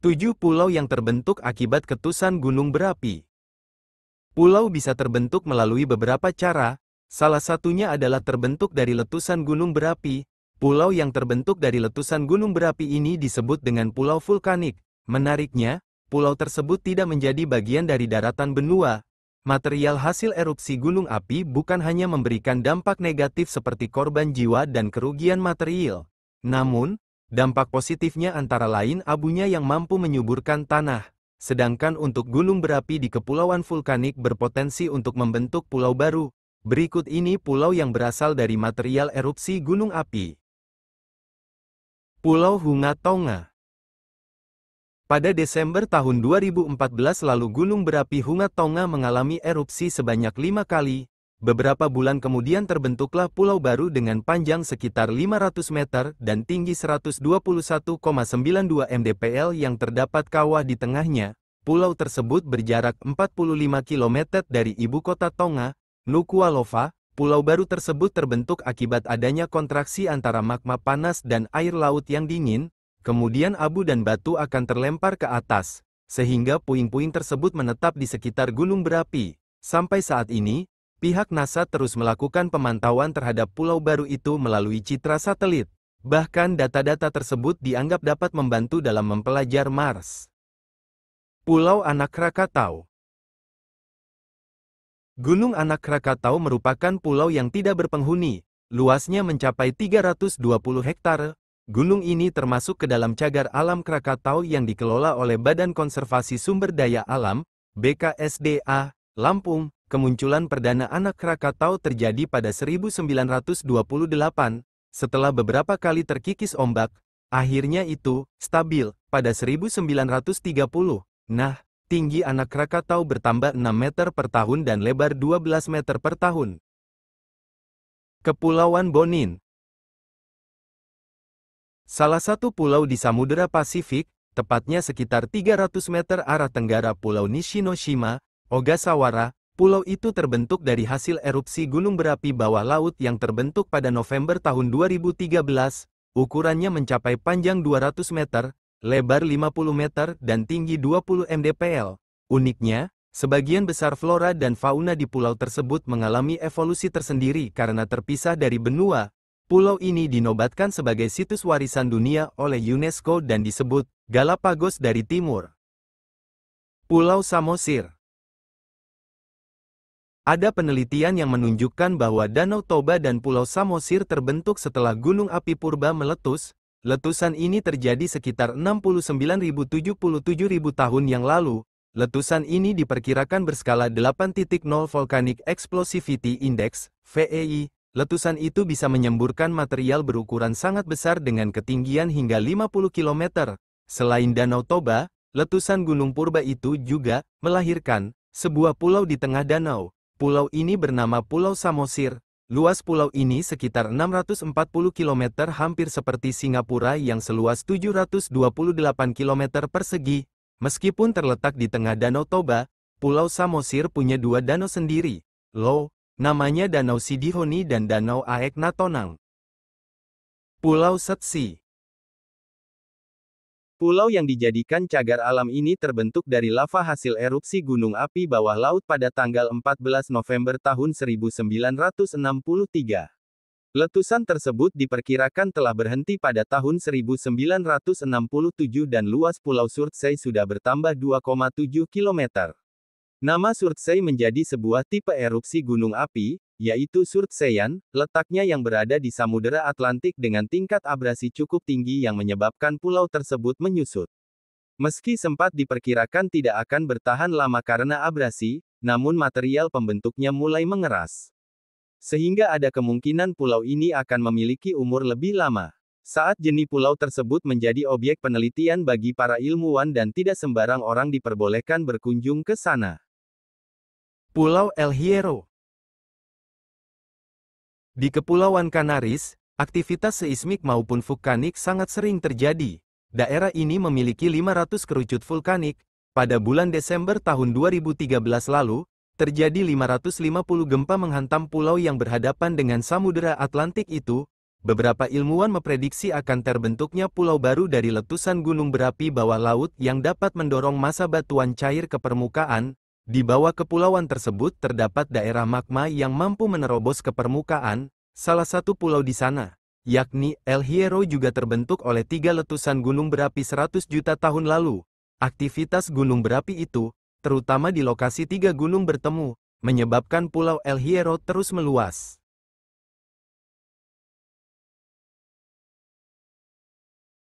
7 pulau yang terbentuk akibat ketusan gunung berapi. Pulau bisa terbentuk melalui beberapa cara, salah satunya adalah terbentuk dari letusan gunung berapi. Pulau yang terbentuk dari letusan gunung berapi ini disebut dengan pulau vulkanik. Menariknya, pulau tersebut tidak menjadi bagian dari daratan benua. Material hasil erupsi gunung api bukan hanya memberikan dampak negatif seperti korban jiwa dan kerugian material. Namun, dampak positifnya antara lain abunya yang mampu menyuburkan tanah. Sedangkan untuk gunung berapi di kepulauan vulkanik berpotensi untuk membentuk pulau baru. Berikut ini pulau yang berasal dari material erupsi gunung api. Pulau Hunga Tonga. Pada Desember tahun 2014 lalu gunung berapi Hunga Tonga mengalami erupsi sebanyak 5 kali. Beberapa bulan kemudian terbentuklah pulau baru dengan panjang sekitar 500 meter dan tinggi 121,92 mdpl yang terdapat kawah di tengahnya. Pulau tersebut berjarak 45 km dari ibu kota Tonga, Nuku'alofa. Pulau baru tersebut terbentuk akibat adanya kontraksi antara magma panas dan air laut yang dingin, kemudian abu dan batu akan terlempar ke atas, sehingga puing-puing tersebut menetap di sekitar gunung berapi. Sampai saat ini, pihak NASA terus melakukan pemantauan terhadap pulau baru itu melalui citra satelit. Bahkan data-data tersebut dianggap dapat membantu dalam mempelajari Mars. Pulau Anak Krakatau. Gunung Anak Krakatau merupakan pulau yang tidak berpenghuni, luasnya mencapai 320 hektare. Gunung ini termasuk ke dalam cagar alam Krakatau yang dikelola oleh Badan Konservasi Sumber Daya Alam, BKSDA, Lampung. Kemunculan perdana Anak Krakatau terjadi pada 1928, setelah beberapa kali terkikis ombak, akhirnya itu stabil pada 1930. Nah, tinggi Anak Krakatau bertambah 6 meter per tahun dan lebar 12 meter per tahun. Kepulauan Bonin. Salah satu pulau di Samudera Pasifik, tepatnya sekitar 300 meter arah tenggara Pulau Nishinoshima, Ogasawara. Pulau itu terbentuk dari hasil erupsi gunung berapi bawah laut yang terbentuk pada November tahun 2013. Ukurannya mencapai panjang 200 meter, lebar 50 meter, dan tinggi 20 mdpl. Uniknya, sebagian besar flora dan fauna di pulau tersebut mengalami evolusi tersendiri karena terpisah dari benua. Pulau ini dinobatkan sebagai situs warisan dunia oleh UNESCO dan disebut Galapagos dari Timur. Pulau Samosir. Ada penelitian yang menunjukkan bahwa Danau Toba dan Pulau Samosir terbentuk setelah gunung api purba meletus. Letusan ini terjadi sekitar 69.000–77.000 tahun yang lalu. Letusan ini diperkirakan berskala 8.0 Volcanic Explosivity Index, VEI. Letusan itu bisa menyemburkan material berukuran sangat besar dengan ketinggian hingga 50 km. Selain Danau Toba, letusan gunung purba itu juga melahirkan sebuah pulau di tengah danau. Pulau ini bernama Pulau Samosir. Luas pulau ini sekitar 640 km, hampir seperti Singapura yang seluas 728 km persegi. Meskipun terletak di tengah Danau Toba, Pulau Samosir punya dua danau sendiri. Namanya Danau Sidihoni dan Danau Aek Natonang. Pulau Setsi. Pulau yang dijadikan cagar alam ini terbentuk dari lava hasil erupsi gunung api bawah laut pada tanggal 14 November tahun 1963. Letusan tersebut diperkirakan telah berhenti pada tahun 1967 dan luas Pulau Surtsey sudah bertambah 2,7 km. Nama Surtsey menjadi sebuah tipe erupsi gunung api, yaitu Surtseyan, letaknya yang berada di Samudera Atlantik dengan tingkat abrasi cukup tinggi yang menyebabkan pulau tersebut menyusut. Meski sempat diperkirakan tidak akan bertahan lama karena abrasi, namun material pembentuknya mulai mengeras. Sehingga ada kemungkinan pulau ini akan memiliki umur lebih lama. Saat jenis pulau tersebut menjadi objek penelitian bagi para ilmuwan dan tidak sembarang orang diperbolehkan berkunjung ke sana. Pulau El Hierro. Di Kepulauan Kanaris, aktivitas seismik maupun vulkanik sangat sering terjadi. Daerah ini memiliki 500 kerucut vulkanik. Pada bulan Desember tahun 2013 lalu, terjadi 550 gempa menghantam pulau yang berhadapan dengan Samudera Atlantik itu. beberapa ilmuwan memprediksi akan terbentuknya pulau baru dari letusan gunung berapi bawah laut yang dapat mendorong massa batuan cair ke permukaan. Di bawah kepulauan tersebut terdapat daerah magma yang mampu menerobos ke permukaan. Salah satu pulau di sana, yakni El Hierro, juga terbentuk oleh 3 letusan gunung berapi 100 juta tahun lalu. Aktivitas gunung berapi itu, terutama di lokasi 3 gunung bertemu, menyebabkan pulau El Hierro terus meluas.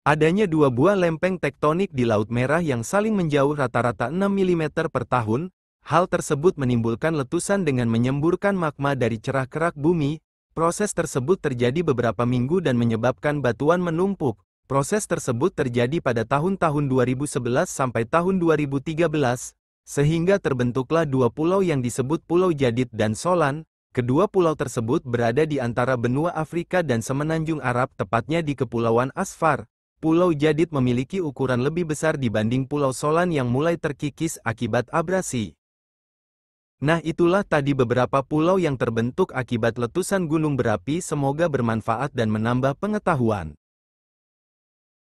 Adanya 2 buah lempeng tektonik di Laut Merah yang saling menjauh rata-rata 6 mm per tahun. Hal tersebut menimbulkan letusan dengan menyemburkan magma dari celah kerak bumi. Proses tersebut terjadi beberapa minggu dan menyebabkan batuan menumpuk. Proses tersebut terjadi pada tahun-tahun 2011 sampai tahun 2013, sehingga terbentuklah 2 pulau yang disebut Pulau Jadid dan Solan. Kedua pulau tersebut berada di antara benua Afrika dan Semenanjung Arab, tepatnya di Kepulauan Asfar. Pulau Jadid memiliki ukuran lebih besar dibanding Pulau Solan yang mulai terkikis akibat abrasi. Nah, itulah tadi beberapa pulau yang terbentuk akibat letusan gunung berapi. Semoga bermanfaat dan menambah pengetahuan.